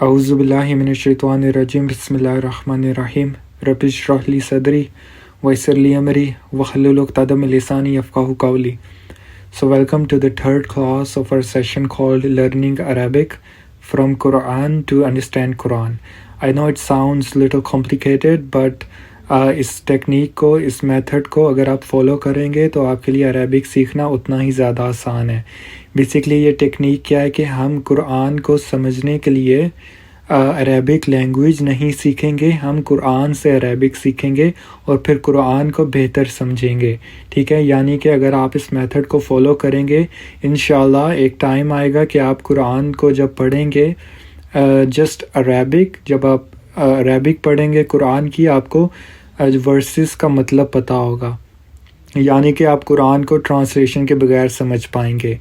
اعوذ باللہ من الشیطان الرجیم بسم اللہ الرحمن الرحیم رب اشرح لی صدری ویسر لی امری واحلل عقدۃ من لسانی یفقہوا قولی. So welcome to the third class of our session called Learning Arabic from Quran to Understand Quran. I know it sounds little complicated but اس ٹیکنیک کو، اس میتھڈ کو اگر آپ فالو کریں گے تو آپ کے لیے عربک سیکھنا اتنا ہی زیادہ آسان ہے. بیسکلی یہ ٹیکنیک کیا ہے کہ ہم قرآن کو سمجھنے کے لیے عربک لینگویج نہیں سیکھیں گے، ہم قرآن سے عربک سیکھیں گے اور پھر قرآن کو بہتر سمجھیں گے. ٹھیک ہے، یعنی کہ اگر آپ اس میتھڈ کو فالو کریں گے انشاءاللہ ایک ٹائم آئے گا کہ آپ قرآن کو جب پڑھیں گے جسٹ عربک، جب آپ عربک پڑھیں گے قرآن کی، آپ کو ورسز کا مطلب پتہ ہوگا، یعنی کہ آپ قرآن کو ٹرانسلیشن کے بغیر سمجھ پائیں گے.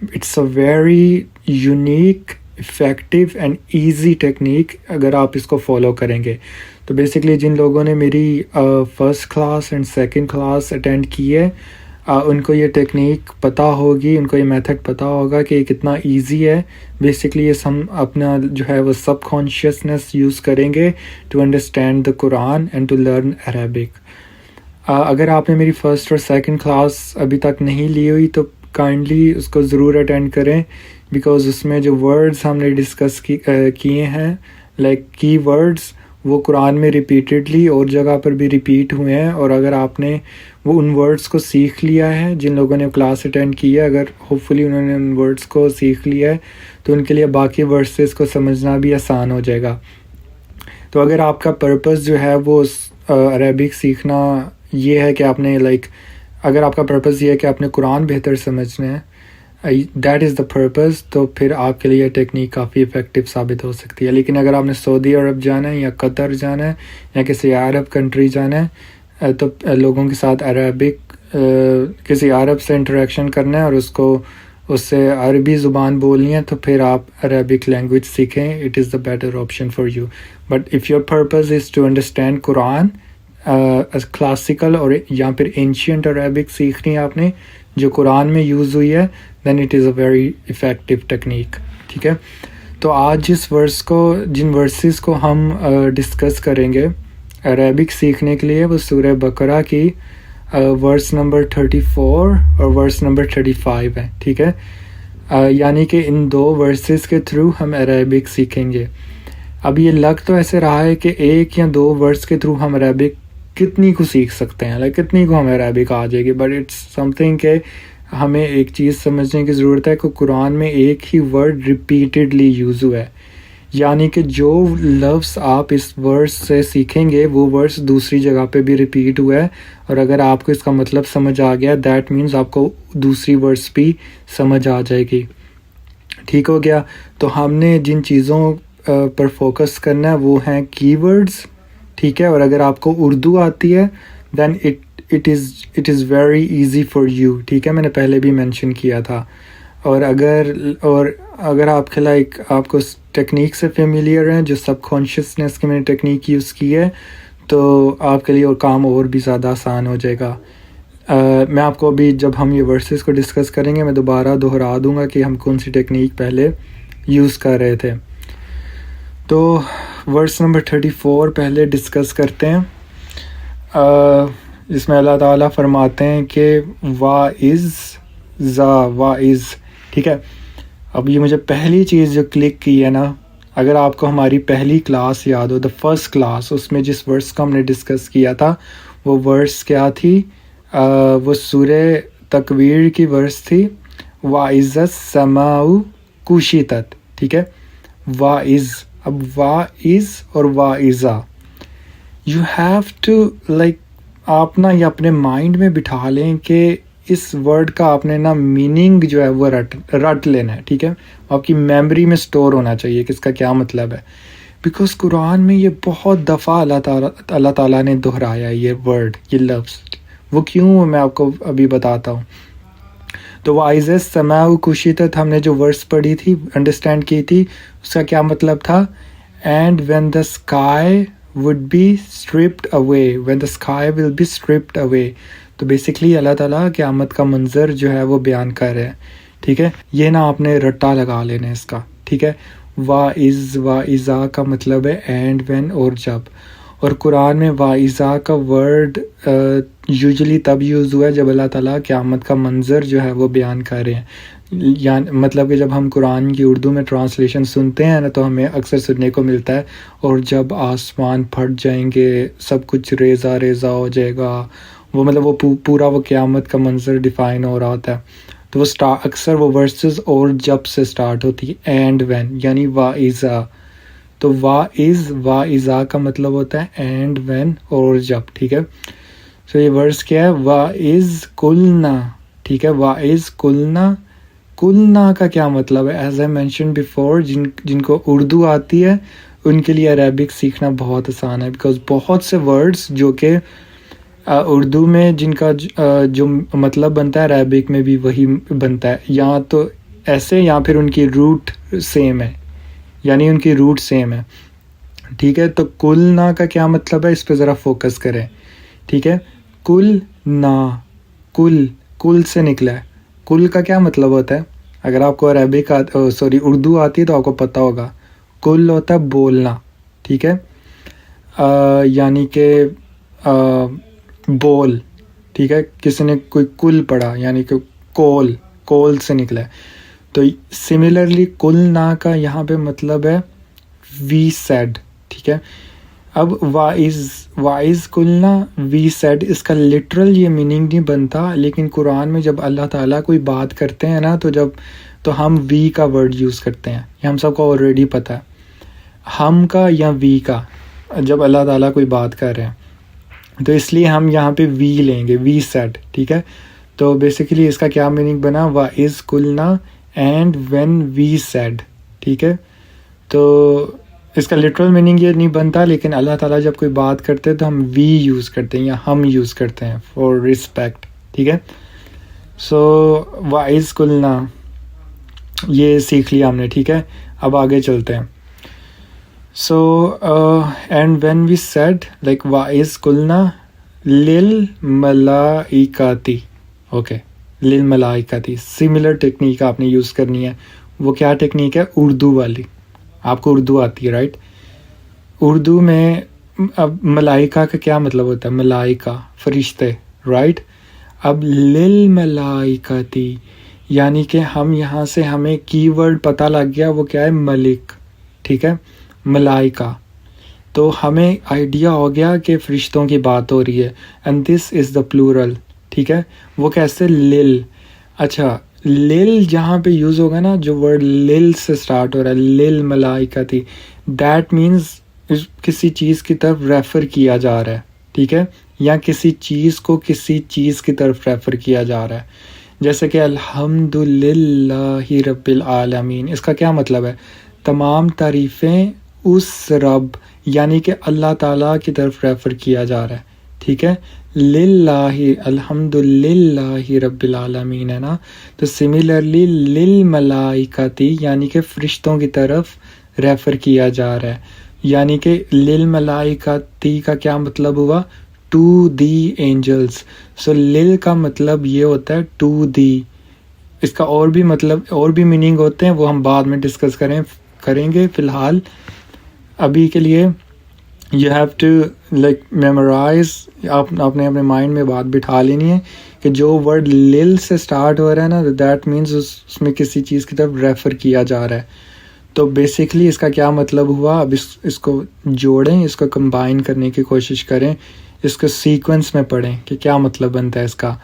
It's a very unique, effective and easy technique اگر آپ اس کو فالو کریں گے. تو بیسکلی جن لوگوں نے میری first class and second class attend کی ہے ان کو یہ ٹیکنیک پتہ ہوگی، ان کو یہ میتھڈ پتہ ہوگا کہ یہ کتنا ایزی ہے. بیسکلی یہ ہم اپنا جو ہے وہ سب کانشیسنس یوز کریں گے to understand the Quran and to learn Arabic. اگر آپ نے میری فرسٹ اور سیکنڈ کلاس ابھی تک نہیں لی ہوئی تو کائنڈلی اس کو ضرور اٹینڈ کریں، بیکاز اس میں جو ورڈز ہم نے ڈسکس کیے ہیں لائک کی ورڈز، وہ قرآن میں ریپیٹیڈلی اور جگہ پر بھی ریپیٹ ہوئے ہیں. اور اگر آپ نے وہ ان ورڈز کو سیکھ لیا ہے، جن لوگوں نے کلاس اٹینڈ کی ہے، اگر ہوپ فلی انہوں نے ان ورڈز کو سیکھ لیا ہے تو ان کے لیے باقی ورسز کو سمجھنا بھی آسان ہو جائے گا. تو اگر آپ کا پرپس جو ہے وہ عربک سیکھنا یہ ہے کہ آپ نے اگر آپ کا پرپس یہ ہے کہ آپ نے قرآن بہتر سمجھنا ہے، دیٹ از دا پرپس، تو پھر آپ کے لیے ٹیکنیک کافی افیکٹو ثابت ہو سکتی ہے. لیکن اگر آپ نے سعودی عرب جانا ہے یا قطر جانا ہے یا کسی عرب کنٹری جانا ہے تو لوگوں کے ساتھ عربک کسی عرب سے انٹریکشن کرنا ہے اور اس سے عربی زبان بولنی ہے تو پھر آپ عربک لینگویج سیکھیں. It is the better option for you. But if your purpose is to understand Quran classical اور یا پھر اینشینٹ عربک سیکھنی ہے آپ نے جو قرآن میں یوز ہوئی ہے، then it is a very effective technique. ٹھیک ہے، تو آج جن ورسز کو ہم ڈسکس کریں گے عربک سیکھنے کے لیے وہ سورہ بقرہ کی ورس نمبر 34 اور ورس نمبر 35 ہے. ٹھیک ہے، یعنی کہ ان دو ورسز کے تھرو ہم عربک سیکھیں گے. اب یہ لگ تو ایسے رہا ہے کہ ایک یا دو ورس کے تھرو ہم عربک کتنی کو سیکھ سکتے ہیں، کتنی کو ہمیں عربک آ جائے گی. بٹ اٹس سم تھنگ کہ ہمیں ایک چیز سمجھنے کی ضرورت ہے کہ قرآن میں ایک ہی ورڈ ریپیٹیڈلی یوز ہوا ہے، یعنی کہ جو لفظ آپ اس ورس سے سیکھیں گے وہ ورس دوسری جگہ پہ بھی ریپیٹ ہوا ہے. اور اگر آپ کو اس کا مطلب سمجھ آ گیا دیٹ مینز آپ کو دوسری ورس بھی سمجھ آ جائے گی. ٹھیک ہو گیا، تو ہم نے جن چیزوں پر فوکس کرنا ہے وہ ہیں کی ورڈز. ٹھیک ہے، اور اگر آپ کو اردو آتی ہے then it is very easy for you. ٹھیک ہے، میں نے پہلے بھی مینشن کیا تھا. اور اگر آپ کے آپ کو ٹیکنیک سے فیملیئر ہیں، جو سب کانشیسنس کی میں نے ٹیکنیک یوز کی ہے، تو آپ کے لیے اور کام اور بھی زیادہ آسان ہو جائے گا. میں آپ کو ابھی جب ہم یہ ورسز کو ڈسکس کریں گے میں دوبارہ دہرا دوں گا کہ ہم کون سی ٹیکنیک پہلے یوز کر رہے تھے. تو ورس نمبر 34 پہلے ڈسکس کرتے ہیں، جس میں اللہ تعالیٰ فرماتے ہیں کہ واعظ. ٹھیک ہے، اب یہ مجھے پہلی چیز جو کلک کی ہے نا، اگر آپ کو ہماری پہلی کلاس یاد ہو، دا فرسٹ کلاس، اس میں جس ورس کو ہم نے ڈسکس کیا تھا وہ ورس کیا تھی؟ وہ سورہ تکویر کی ورس تھی، وَإِذَا السَّمَاءُ كُشِطَتْ. ٹھیک ہے، واعظ. اب واعظ اور واعظہ یو ہیو ٹو آپ نا یہ اپنے مائنڈ میں بٹھا لیں کہ اس ورڈ کا آپ نے نا میننگ جو ہے وہ رٹ لینا ہے. ٹھیک ہے، آپ کی میموری میں سٹور ہونا چاہیے کہ اس کا کیا مطلب ہے، بیکاز قرآن میں یہ بہت دفعہ اللہ تعالیٰ نے دہرایا یہ ورڈ، یہ لفظ. وہ کیوں میں آپ کو ابھی بتاتا ہوں. تو وَإِذَا السَّمَاءُ كُشِطَتْ ہم نے جو ورس پڑھی تھی، انڈرسٹینڈ کی تھی، اس کا کیا مطلب تھا؟ And when the sky would be stripped away, when the sky will be stripped away. تو بیسکلی اللہ تعالیٰ قیامت کا منظر جو ہے وہ بیان کر رہے ہیں. ٹھیک ہے، یہ نا آپ نے رٹا لگا لینا اس کا. ٹھیک ہے، واعظا کا مطلب ہے اینڈ وین اور جب. اور قرآن میں واعظا کا ورڈ یوزلی تب یوز ہوا ہے جب اللہ تعالیٰ قیامت کا منظر جو ہے وہ بیان کر رہے ہیں. یعنی مطلب کہ جب ہم قرآن کی اردو میں ٹرانسلیشن سنتے ہیں نا تو ہمیں اکثر سننے کو ملتا ہے اور جب آسمان پھٹ جائیں گے سب کچھ ریزہ ریزہ ہو جائے گا، وہ مطلب وہ پورا وہ قیامت کا منظر ڈیفائن ہو رہا ہوتا ہے. تو وہ اکثر وہ ورسز اور جب سے سٹارٹ ہوتی ہے اینڈ وین یعنی واعظا. تو واعظا کا مطلب ہوتا ہے اینڈ وین اور جب. ٹھیک ہے، سو یہ ورس کیا ہے؟ واعظ قلنا. ٹھیک ہے، واعظ قلنا. قلنا کا کیا مطلب ہے؟ ایز اے مینشن بیفور، جن کو اردو آتی ہے ان کے لیے عربک سیکھنا بہت آسان ہے، بیکاز بہت سے ورڈز جو کہ اردو میں جن کا جو مطلب بنتا ہے عربک میں بھی وہی بنتا ہے، یا تو ایسے یا پھر ان کی روٹ سیم ہے، یعنی ان کی روٹ سیم ہے. ٹھیک ہے، تو قلنا کا کیا مطلب ہے؟ اس پہ ذرا فوکس کریں. ٹھیک ہے، قلنا، کل سے نکلا ہے. کل کا کیا مطلب ہوتا ہے؟ اگر آپ کو عربک اردو آتی ہے تو آپ کو پتہ ہوگا. کل ہوتا ہے بولنا. ٹھیک ہے، یعنی کہ بول. ٹھیک ہے، کسی نے کوئی کل پڑھا یعنی کہ کول سے نکلا ہے. تو سملرلی قلنا کا یہاں پہ مطلب ہے وی سیڈ. ٹھیک ہے، اب واعظ قلنا وی سیڈ، اس کا لٹرل یہ میننگ نہیں بنتا، لیکن قرآن میں جب اللہ تعالیٰ کوئی بات کرتے ہیں نا تو ہم وی کا ورڈ یوز کرتے ہیں. یہ ہم سب کو آلریڈی پتہ ہے، ہم کا یا وی کا، جب اللہ تعالیٰ کوئی بات کر رہے ہیں تو اس لیے ہم یہاں پہ وی لیں گے، وی سیڈ. ٹھیک ہے، تو بیسیکلی اس کا کیا میننگ بنا؟ واعظ قلنا اینڈ وین وی سیڈ. ٹھیک ہے، تو اس کا لٹرل میننگ یہ نہیں بنتا، لیکن اللہ تعالیٰ جب کوئی بات کرتے ہیں تو ہم وی یوز کرتے ہیں یا ہم یوز کرتے ہیں فار رسپیکٹ. ٹھیک ہے، سو واعظ قلنا یہ سیکھ لیا ہم نے. ٹھیک ہے، اب آگے چلتے ہیں. So and when we said like واعظ قلنا للملائکتی. اوکے، للملائکتی سملر ٹیکنیک آپ نے یوز کرنی ہے. وہ کیا ٹیکنیک ہے؟ اردو والی. آپ کو اردو آتی ہے رائٹ؟ اردو میں اب ملائکہ کا کیا مطلب ہوتا ہے؟ ملائکہ فرشتے، رائٹ؟ اب للملائکتی یعنی کہ ہم یہاں سے ہمیں کی ورڈ پتہ لگ گیا، وہ کیا ہے؟ ملک. ٹھیک ہے، ملائکہ. تو ہمیں آئیڈیا ہو گیا کہ فرشتوں کی بات ہو رہی ہے، and this is the plural. ٹھیک ہے، وہ کیسے؟ لل. اچھا، لل جہاں پہ یوز ہوگا نا، جو ورڈ لل سے سٹارٹ ہو رہا ہے، لل ملائکتی، دیٹ مینز کسی چیز کی طرف ریفر کیا جا رہا ہے. ٹھیک ہے، یا کسی چیز کو کسی چیز کی طرف ریفر کیا جا رہا ہے. جیسے کہ الحمدللہ رب العالمین، اس کا کیا مطلب ہے؟ تمام تعریفیں اس رب یعنی کہ اللہ تعالیٰ کی طرف ریفر کیا جا رہا ہے. ٹھیک ہے، للہ الحمدللہ رب العالمین ہے نا. تو سملرلی للملائکتی یعنی کہ فرشتوں کی طرف ریفر کیا جا رہا ہے. یعنی کہ للملائکتی کا کیا مطلب ہوا؟ To the Angeles. سو لل کا مطلب یہ ہوتا ہے ٹو دی. اس کا اور بھی مطلب اور بھی میننگ ہوتے ہیں، وہ ہم بعد میں ڈسکس کریں گے. فی الحال ابھی کے لیے you have to like memorize, آپ نے اپنے مائنڈ میں بات بٹھا لینی ہے کہ جو ورڈ لل سے سٹارٹ ہو رہا ہے نا، دیٹ مینز اس میں کسی چیز کی طرف ریفر کیا جا رہا ہے. تو بیسکلی اس کا کیا مطلب ہوا؟ اب اس کو جوڑیں، اس کو کمبائن کرنے کی کوشش کریں، اس کو سیکوینس میں پڑھیں کہ کیا مطلب بنتا ہے اس کا.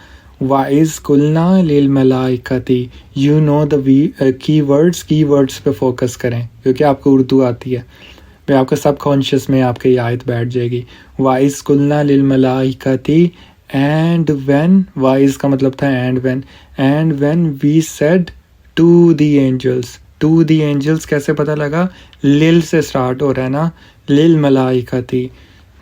واعظ قلنا للملائکتی، you know the key words پہ فوکس کریں کیونکہ آپ کو اردو آتی ہے. پھر آپ کا سب کانشیس میں آپ کی یہ آیت بیٹھ جائے گی. واعظ قلنا للملائکتی اینڈ وین، واعظ کا مطلب تھا and when we said to the angels. To the angels کیسے پتہ لگا؟ لل سے سٹارٹ ہو رہا ہے نا، للملائکتی.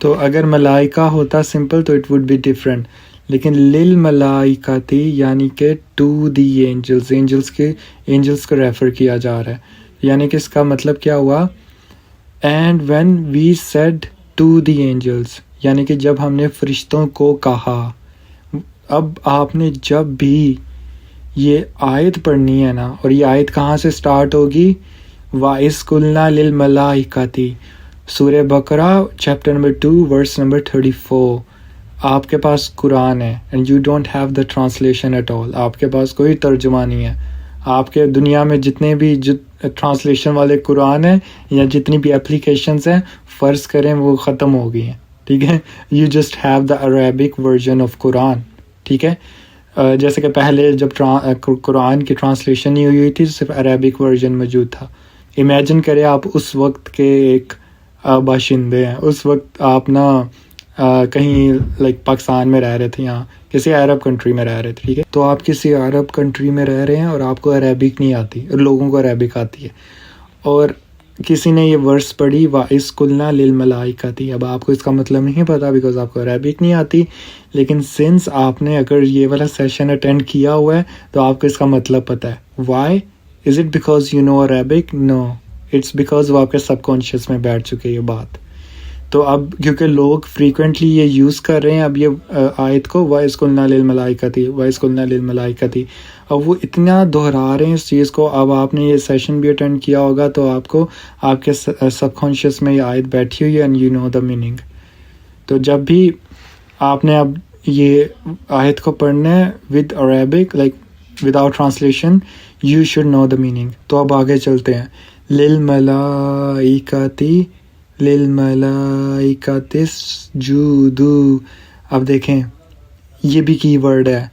تو اگر ملائکہ ہوتا سمپل تو اٹ وڈ بی ڈفرینٹ، لیکن للملائکتی یعنی کہ ٹو دی اینجلس، اینجلس کو ریفر کیا جا رہا ہے. یعنی کہ اس کا مطلب کیا ہوا؟ And when we said to the angels یعنی کہ جب ہم نے فرشتوں کو کہا. اب آپ نے جب بھی یہ آیت پڑھنی ہے نا، اور یہ آیت کہاں سے سٹارٹ ہوگی؟ وَإِذْ قُلْنَا لِلْمَلَائِكَةِ سورہ بقرہ چیپٹر نمبر 2 ورس نمبر 34. آپ کے پاس قرآن ہے and you don't have the translation at all. آپ کے پاس کوئی ترجمہ نہیں ہے. آپ کے دنیا میں جتنے بھی ٹرانسلیشن والے قرآن ہیں یا جتنی بھی اپلیکیشنز ہیں فرض کریں وہ ختم ہو گئی ہیں, ٹھیک ہے. You just have the Arabic version of Quran, ٹھیک ہے. جیسے کہ پہلے جب قرآن کی ٹرانسلیشن نہیں ہوئی تھی صرف عربک ورژن موجود تھا. امیجن کریں آپ اس وقت کے ایک باشندے ہیں, اس وقت آپ نا کہیں لائک پاکستان میں رہ رہے تھے, یہاں کسی عرب کنٹری میں رہ رہے تھے, ٹھیک ہے. تو آپ کسی عرب کنٹری میں رہ رہے ہیں اور آپ کو عربک نہیں آتی اور لوگوں کو عربک آتی ہے, اور کسی نے یہ ورس پڑھی وَإِذْ قُلْنَا لِلْمَلَائِكَةِ. اب آپ کو اس کا مطلب نہیں پتا بیکاز آپ کو عربک نہیں آتی, لیکن سنس آپ نے اگر یہ والا سیشن اٹینڈ کیا ہوا ہے تو آپ کو اس کا مطلب پتہ ہے. Why is it because you know Arabic? No, it's because وہ آپ کے سب کانشیس میں بیٹھ چکے یہ بات. تو اب کیونکہ لوگ فریکوینٹلی یہ یوز کر رہے ہیں اب یہ آیت کو وَإِذْ قُلْنَا لِلْمَلَائِكَةِ وَإِذْ قُلْنَا لِلْمَلَائِكَةِ, اب وہ اتنا دہرا رہے ہیں اس چیز کو. اب آپ نے یہ سیشن بھی اٹینڈ کیا ہوگا تو آپ کو آپ کے سب کانشیس میں یہ آیت بیٹھی ہوئی ہے and you know the meaning. تو جب بھی آپ نے اب یہ آیت کو پڑھنا ہے with Arabic like without translation you should know the meaning. تو اب آگے چلتے ہیں. لِلْمَلَائِكَةِ لِلْمَلَائِكَةِ اسْجُدُوا. اب دیکھیں یہ بھی کی ورڈ ہے.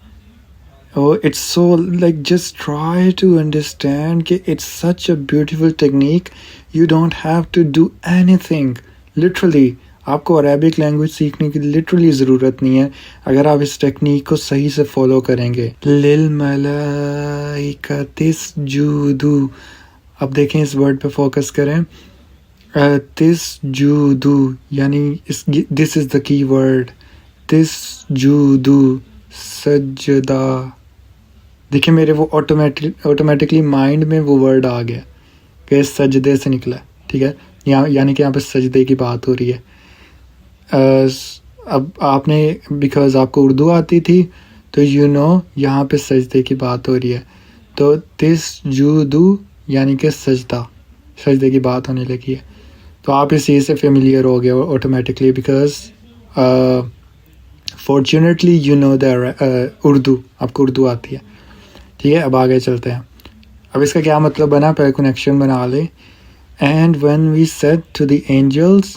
It's so like just try to understand کہ it's such a beautiful technique. You don't have to do anything literally. آپ کو عربک لینگویج سیکھنے کی لٹرلی ضرورت نہیں ہے اگر آپ اس ٹیکنیک کو صحیح سے فالو کریں گے. لِلْمَلَائِكَةِ اسْجُدُوا. اب دیکھیں اس ورڈ پہ فوکس کریں. تسجدوا یعنی دس از دا کی ورڈ. تسجدوا سجدہ. دیکھیں میرے وہ آٹومیٹکلی مائنڈ میں وہ ورڈ آ گیا کہ سجدے سے نکلا, ٹھیک ہے. یعنی کہ یہاں پہ سجدے کی بات ہو رہی ہے. اب آپ نے بیکاز آپ کو اردو آتی تھی تو یو نو یہاں پہ سجدے کی بات ہو رہی ہے. تو تسجدوا یعنی کہ سجدے کی بات ہونے لگی ہے. تو آپ اس چیز سے فیملیئر ہو گئے automatically because fortunately you know the Urdu, آپ کو اردو آتی ہے, ٹھیک ہے. اب آگے چلتے ہیں. اب اس کا کیا مطلب بنا, پہلے کنیکشن بنا لیں. And when we said to the angels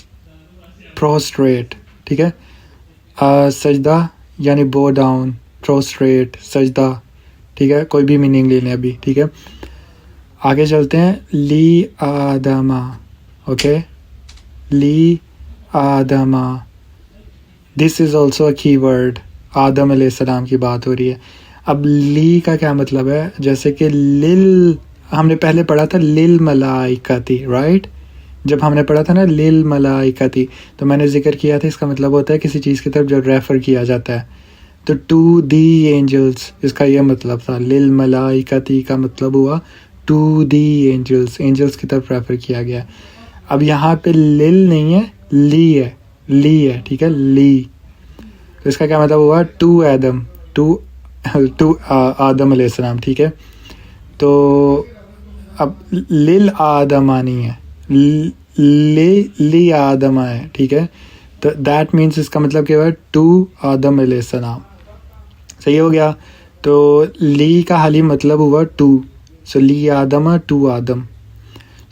prostrate, ٹھیک ہے. سجدہ یعنی بو ڈاؤن, پروسٹریٹ سجدہ, ٹھیک ہے. کوئی بھی میننگ لے لیں ابھی, ٹھیک ہے. آگے چلتے ہیں. لی آدمہ, اوکے. لی آدمہ, دس is also a key word. آدم علیہ السلام کی بات ہو رہی ہے. اب لی کا کیا مطلب ہے, جیسے کہ ہم نے پہلے پڑھا تھا للملائکتی, رائٹ. جب ہم نے پڑھا تھا نا للملائکتی تو میں نے ذکر کیا تھا اس کا مطلب ہوتا ہے کسی چیز کی طرف جب ریفر کیا جاتا ہے. تو ٹو دی اینجلس اس کا یہ مطلب تھا. للملائکتی کا مطلب ہوا ٹو دی اینجلس, اینجلس کی طرف ریفر کیا گیا. اب یہاں پہ لل نہیں ہے, لی ہے, ٹھیک ہے. لی, تو اس کا کیا مطلب ہوا ٹو آدم, ٹو آدم علیہ السلام, ٹھیک ہے. تو اب لل آدمہ نہیں ہے, لی آدمہ ہے, ٹھیک ہے. تو دیٹ مینس اس کا مطلب کیا ہوا ٹو آدم علیہ السلام. صحیح ہو گیا. تو لی کا حالی مطلب ہوا ٹو, سو لی آدمہ ٹو آدم.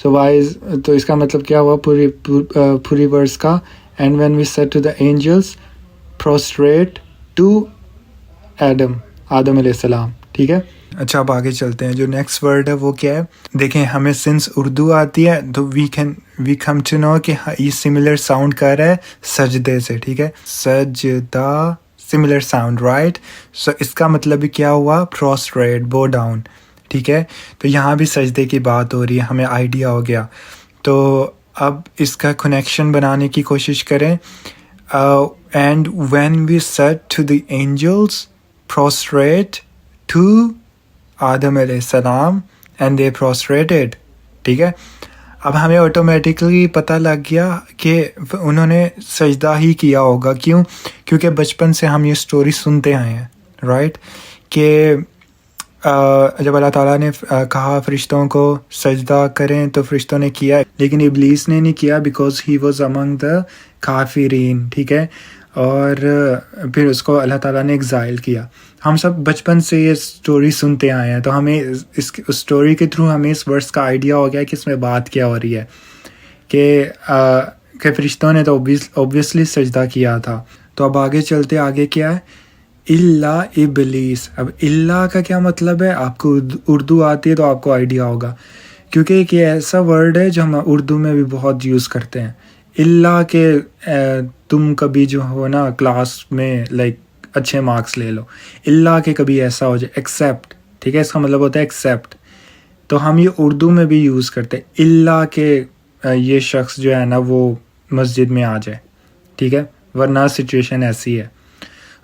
سو وائز تو اس کا مطلب کیا ہوا پوری ورس کا. And when we said to the angels prostrate to Adam علیہ السلام, ٹھیک ہے. اچھا اب آگے چلتے ہیں. جو نیکسٹ ورڈ ہے وہ کیا ہے, دیکھیں ہمیں سنس اردو آتی ہے تو وی کم ٹو نو کہ یہ سملر ساؤنڈ کر رہا ہے سجدے سے, ٹھیک ہے. سجدہ سملر ساؤنڈ, رائٹ. سو اس کا مطلب کیا ہوا پروسٹریٹ, بو ڈاؤن, ٹھیک ہے. تو یہاں بھی سجدے کی بات ہو رہی ہے, ہمیں آئیڈیا ہو گیا. تو اب اس کا کنیکشن بنانے کی کوشش کریں. And when we said to the angels prostrate to Adam علیہ السلام and they prostrated, ٹھیک ہے. اب ہمیں آٹومیٹکلی پتہ لگ گیا کہ انہوں نے سجدہ ہی کیا ہوگا. کیوں؟ کیونکہ بچپن سے ہم یہ سٹوری سنتے آئے ہیں, رائٹ, کہ جب اللہ تعالیٰ نے کہا فرشتوں کو سجدہ کریں تو فرشتوں نے کیا، لیکن ابلیس نے نہیں کیا بیکاز ہی واز امنگ دا کافرین، ٹھیک ہے. اور پھر اس کو اللہ تعالیٰ نے ایگزائل کیا. ہم سب بچپن سے یہ اسٹوری سنتے آئے ہیں، تو ہمیں اس اسٹوری کے تھرو ہمیں اس ورس کا آئیڈیا ہو گیا کہ اس میں بات کیا ہو رہی ہے، کہ فرشتوں نے تو اوبویسلی سجدہ کیا تھا. تو اب آگے چلتے، آگے کیا ہے؟ الا ابلیس. اب الا کا کیا مطلب ہے؟ آپ کو اردو آتی ہے تو آپ کو آئیڈیا ہوگا، کیونکہ ایک یہ ایسا ورڈ ہے جو ہم اردو میں بھی بہت یوز کرتے ہیں. الا کہ تم کبھی جو ہو نا کلاس میں لائک اچھے مارکس لے لو، الا کہ کبھی ایسا ہو جائے. ایکسیپٹ، ٹھیک ہے، اس کا مطلب ہوتا ہے ایکسیپٹ. تو ہم یہ اردو میں بھی یوز کرتے ہیں، الا کہ یہ شخص جو ہے نا وہ مسجد میں آ جائے، ٹھیک ہے، ورنہ سچویشن ایسی ہے.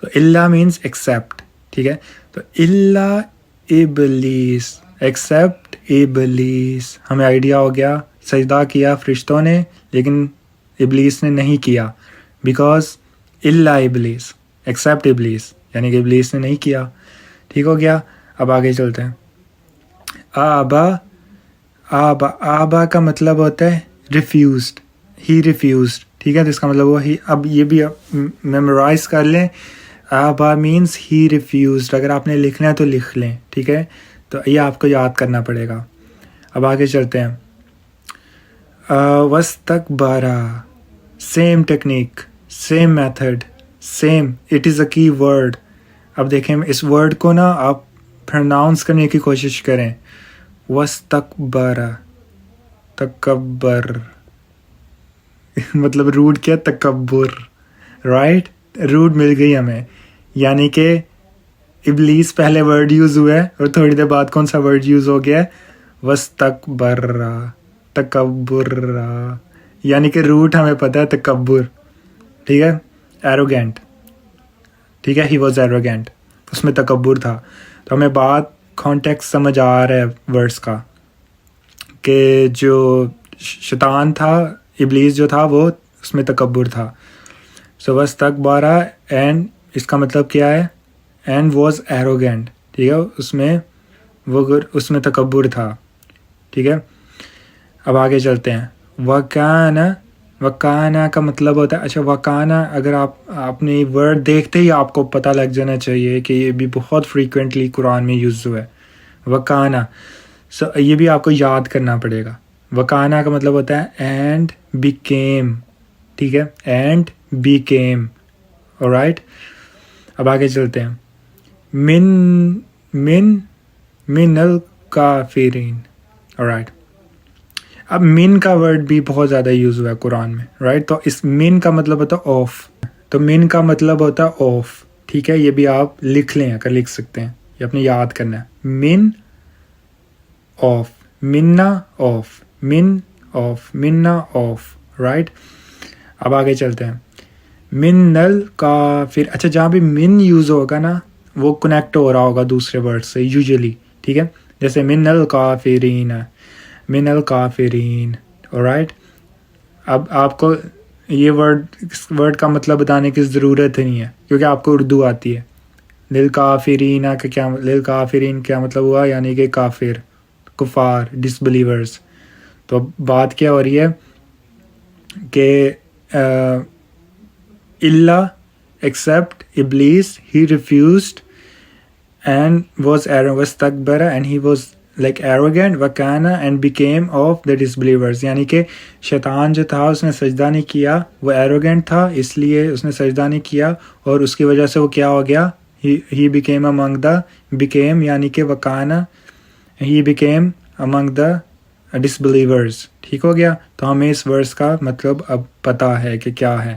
تو الا مینس ایکسیپٹ، ٹھیک ہے. تو الا ابلیس، ایکسیپٹ ابلیس. ہمیں آئیڈیا ہو گیا، سجدہ کیا فرشتوں نے لیکن ابلیس نے نہیں کیا، بیکاز الا ابلیس، ایکسیپٹ ابلیس، یعنی کہ ابلیس نے نہیں کیا. ٹھیک ہو گیا. اب آگے چلتے ہیں. آبا کا مطلب ہوتا ہے ریفیوزڈ، ہی ریفیوزڈ، ٹھیک ہے. تو اس کا مطلب وہ ہی، اب یہ بھی میمورائز کر لیں. آبا مینس ہی ریفیوزڈ. اگر آپ نے لکھنا ہے تو لکھ لیں، ٹھیک ہے. تو یہ آپ کو یاد کرنا پڑے گا. اب آگے چلتے ہیں. وستکبارا، same technique, same method, same, it is a key word. اب دیکھیں اس ورڈ کو نا آپ پروناؤنس کرنے کی کوشش کریں. وستکبارا، تکبر، مطلب روٹ کیا؟ تکبر، رائٹ. روٹ مل گئی ہمیں، یعنی کہ ابلیس پہلے ورڈ یوز ہوا ہے اور تھوڑی دیر بعد کون سا ورڈ یوز ہو گیا ہے؟ وستکبرا، تکبر، یعنی کہ روٹ ہمیں پتہ ہے تکبر، ٹھیک ہے. ایروگینٹ، ٹھیک ہے، ہی واز ایروگینٹ، اس میں تکبر تھا. تو ہمیں بات کانٹیکس سمجھ آ رہا ہے ورڈس کا، کہ جو شیطان تھا، ابلیس جو تھا، وہ اس میں تکبر تھا. سو وستکبارا، اینڈ اس کا مطلب کیا ہے؟ اینڈ واز ایروگینٹ، ٹھیک ہے، اس میں تکبر تھا، ٹھیک ہے. اب آگے چلتے ہیں. وکانا کا مطلب ہوتا ہے، اچھا وکانا، اگر آپ نے ورڈ دیکھتے ہی آپ کو پتہ لگ جانا چاہیے کہ یہ بھی بہت فریکوینٹلی قرآن میں یوز ہوا ہے، وکانا. سو یہ بھی آپ کو یاد کرنا پڑے گا. وکانا کا مطلب ہوتا ہے اینڈ بیکیم، ٹھیک ہے، اینڈ بیکیم، آلرائٹ. اب آگے چلتے ہیں. من الکافرین، آلرائٹ. اب من کا ورڈ بھی بہت زیادہ یوز ہوا ہے قرآن میں، رائٹ. تو اس من کا مطلب ہوتا ہے آف، تو من کا مطلب ہوتا ہے آف، ٹھیک ہے. یہ بھی آپ لکھ لیں اگر لکھ سکتے ہیں، یہ اپنے یاد کرنا ہے. من آف، منا آف، من آف، منا آف، رائٹ. اب آگے چلتے ہیں. من الکافر، اچھا جہاں بھی من یوز ہوگا نا وہ کنیکٹ ہو رہا ہوگا دوسرے ورڈ سے یوزلی، ٹھیک ہے. جیسے من الکافرین، من الکافرین، آلرائٹ. اب آپ کو یہ ورڈ کا مطلب بتانے کی ضرورت ہی نہیں ہے کیونکہ آپ کو اردو آتی ہے. للکافرین کا کیا، للکافرین کیا مطلب ہوا؟ یعنی کہ کافر، کفار، ڈس بلیورز. تو اب بات کیا ہو رہی ہے کہ Allah except Iblis, he refused and was وستکبر and he was like arrogant, وکانا and became of the disbelievers. یعنی کہ شیطان جو تھا اس نے سجدہ نہیں کیا، وہ arrogant تھا اس لیے اس نے سجدہ نہیں کیا، اور اس کی وجہ سے وہ کیا ہو گیا؟ he became among the، became یعنی کہ وکانا، he became among the disbelievers. ٹھیک ہو گیا. تو ہمیں اس ورس کا مطلب اب پتہ ہے کہ کیا ہے.